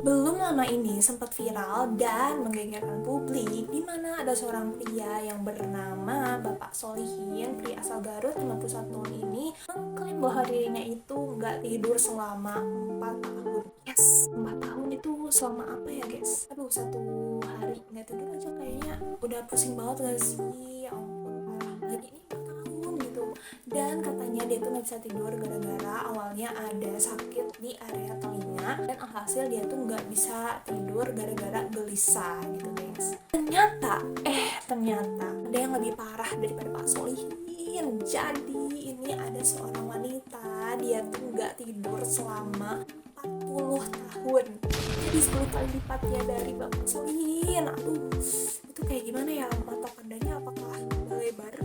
Belum lama ini sempat viral dan menggegerkan publik di mana ada seorang pria yang bernama Bapak Solihin, pria asal Garut 51 tahun ini, mengklaim bahwa dirinya itu nggak tidur selama 4 tahun. Yes, 4 tahun itu selama apa ya guys? Aduh, 1 hari nggak tidur aja kayaknya udah pusing banget gak sih? Ya ampun, parah. Lagi ini 4 tahun gitu. Dan katanya dia tuh nggak bisa tidur gara-gara awalnya ada sakit di area telinga, dan alhasil dia tuh nggak bisa tidur gara-gara gelisah gitu guys. Ternyata ada yang lebih parah daripada Pak Solihin. Jadi ini ada seorang wanita, dia tuh nggak tidur selama 40 tahun. Jadi 10 kali lipatnya dari Bapak Solihin. Aduh, itu kayak gimana ya, mata pandanya apakah lebar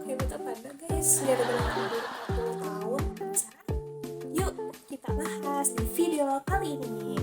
kayak mata panda guys gara-gara tidur 40 tahun? Yuk kita bahas di video kali ini.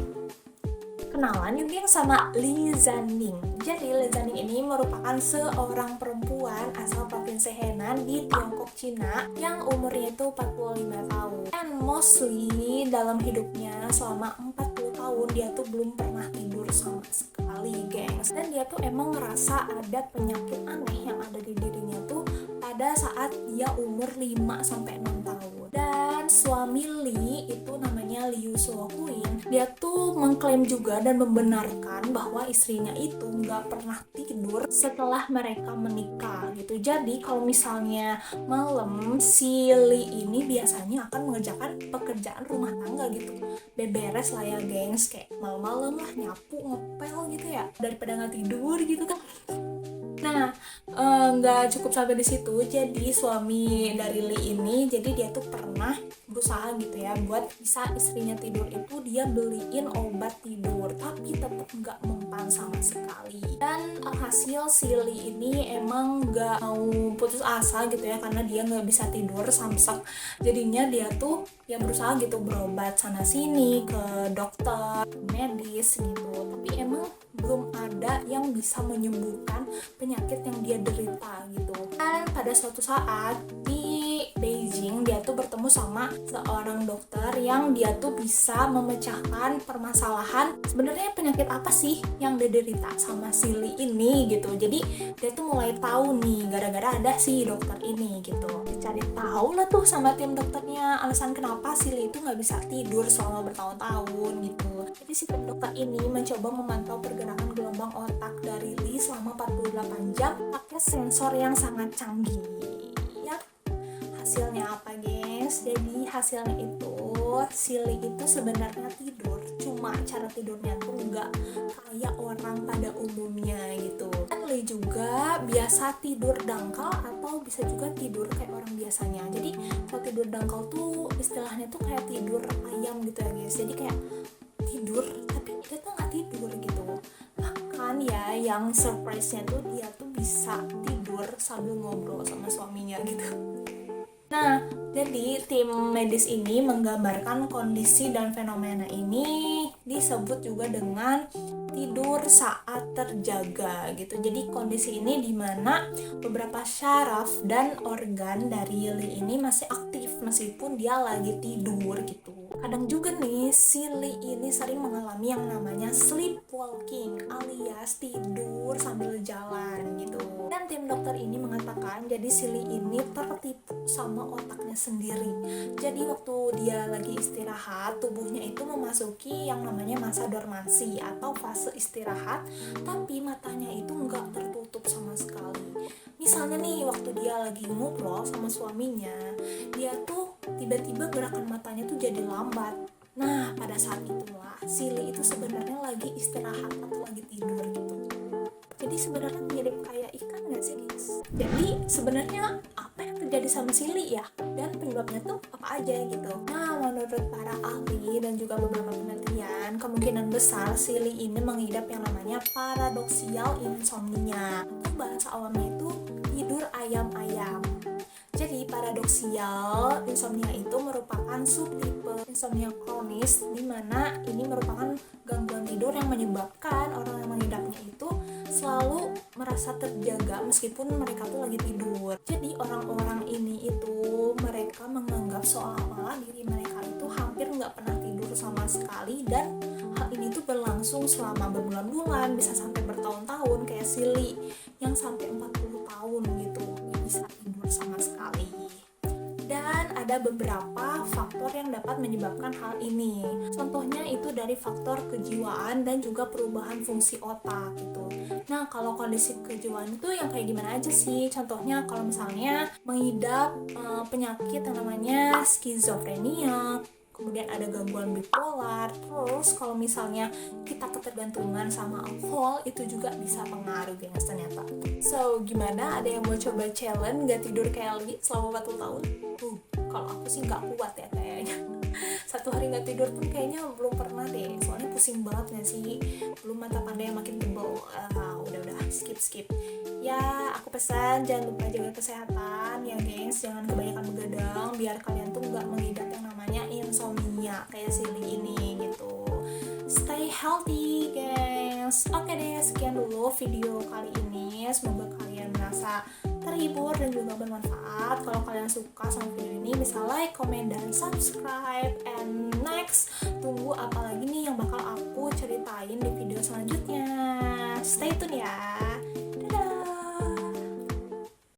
Kenalan yuk geng sama Li Zhaning. Jadi Li Zhaning ini merupakan seorang perempuan asal provinsi Henan di Tiongkok, Cina, yang umurnya itu 45 tahun. And mostly dalam hidupnya selama 40 tahun dia tuh belum pernah tidur sama sekali gengs. Dan dia tuh emang ngerasa ada penyakit aneh yang ada di dirinya tuh pada saat dia umur 5-6 tahun. Dan suami Li itu namanya Liu Suoquin, dia tuh mengklaim juga dan membenarkan bahwa istrinya itu nggak pernah tidur setelah mereka menikah gitu. Jadi kalau misalnya malam, si Li ini biasanya akan mengerjakan pekerjaan rumah tangga gitu, beberes lah ya gengs, kayak malam-malam lah nyapu, ngepel gitu ya, daripada nggak tidur gitu kan. Nah, nggak cukup sampai di situ. Jadi suami dari Li ini, jadi dia tuh pernah berusaha gitu ya buat bisa istrinya tidur itu dia beliin obat tidur, tapi tetap nggak mempan sama sekali. Dan hasil si Li ini emang nggak mau putus asa gitu ya, karena dia nggak bisa tidur samsak. Jadinya dia tuh ya berusaha gitu berobat sana sini ke dokter medis gitu, tapi emang belum ada yang bisa menyembuhkan penyakit yang dia derita gitu. Dan pada suatu saat di Beijing dia tuh bertemu sama seorang dokter yang dia tuh bisa memecahkan permasalahan sebenarnya penyakit apa sih yang dia derita sama si Li ini gitu. Jadi dia tuh mulai tahu nih gara-gara ada si dokter ini gitu. Dicari tahu lah tuh sama tim dokternya alasan kenapa si Li itu nggak bisa tidur selama bertahun-tahun gitu. Jadi si tim dokter ini mencoba memantau pergerakan gelombang otak dari Li selama 48 jam pakai sensor yang sangat canggih. Ya, hasilnya apa guys? Jadi hasilnya itu si Li itu sebenarnya tidur, cuma cara tidurnya tuh nggak kayak orang pada umumnya gitu. Dan Li juga biasa tidur dangkal atau bisa juga tidur kayak orang biasanya. Jadi kalau tidur dangkal tuh istilahnya tuh kayak tidur ayam gitu ya guys. Jadi kayak tidur tapi dia tuh nggak tidur gitu. Bahkan ya yang surprise-nya tuh dia tuh bisa tidur sambil ngobrol sama suaminya gitu. Nah, jadi tim medis ini menggambarkan kondisi dan fenomena ini disebut juga dengan tidur saat terjaga gitu. Jadi kondisi ini dimana beberapa syaraf dan organ dari Li ini masih aktif meskipun dia lagi tidur gitu. Kadang juga nih si Li ini sering mengalami yang namanya sleepwalking alias tidur sambil jalan gitu. Dan tim dokter ini mengatakan jadi si Li ini tertipu sama otaknya sendiri. Jadi waktu dia lagi istirahat, tubuhnya itu memasuki yang namanya masa dormansi atau fase istirahat, tapi matanya itu nggak tertutup sama sekali. Misalnya nih waktu dia lagi ngobrol sama suaminya, dia tuh tiba-tiba gerakan matanya tuh jadi lambat. Nah, pada saat itulah si Li itu sebenarnya lagi istirahat atau lagi tidur gitu. Jadi sebenarnya mirip kayak ikan nggak sih guys? Jadi sebenarnya apa yang terjadi sama si Li ya? Dan penyebabnya tuh apa aja gitu? Nah, menurut para ahli dan juga beberapa penelitian, kemungkinan besar si Li ini mengidap yang namanya paradoksial insomnia, atau bahasa awamnya itu tidur ayam-ayam. Jadi paradoksial insomnia itu merupakan subtipe insomnia kronis, di mana ini merupakan gangguan tidur yang menyebabkan orang yang mengidapnya itu selalu merasa terjaga meskipun mereka tuh lagi tidur. Jadi orang-orang ini itu mereka menganggap seolah-olah diri mereka itu hampir nggak pernah tidur sama sekali, dan hal ini tuh berlangsung selama berbulan-bulan, bisa sampai bertahun-tahun, kayak Silly yang sampai 40 tahun gitu nggak bisa tidur sama sekali. Dan ada beberapa faktor yang dapat menyebabkan hal ini. Contohnya itu dari faktor kejiwaan dan juga perubahan fungsi otak gitu. Nah, kalau kondisi kejiwaan itu yang kayak gimana aja sih? Contohnya kalau misalnya mengidap penyakit yang namanya skizofrenia, kemudian ada gangguan bipolar. Terus kalau misalnya kita ketergantungan sama alkohol, itu juga bisa pengaruh gengs ternyata. So, gimana? Ada yang mau coba challenge gak tidur kayak Li selama 40 tahun? Kalau aku sih gak kuat ya kayaknya. 1 hari gak tidur pun kayaknya belum pernah deh. Soalnya pusing banget gak sih? Belum mata pandai yang makin tebal. Udah skip. Ya, aku pesan jangan lupa jaga kesehatan ya gengs. Jangan kebanyakan begadang biar kalian tuh gak mengidap yang namanya insomnia kayak Silly ini gitu. Stay healthy guys. Oke deh, sekian dulu video kali ini. Semoga kalian merasa terhibur dan juga bermanfaat. Kalau kalian suka sama video ini bisa like, comment, dan subscribe. And next, tunggu apa lagi nih yang bakal aku ceritain di video selanjutnya. Stay tune ya.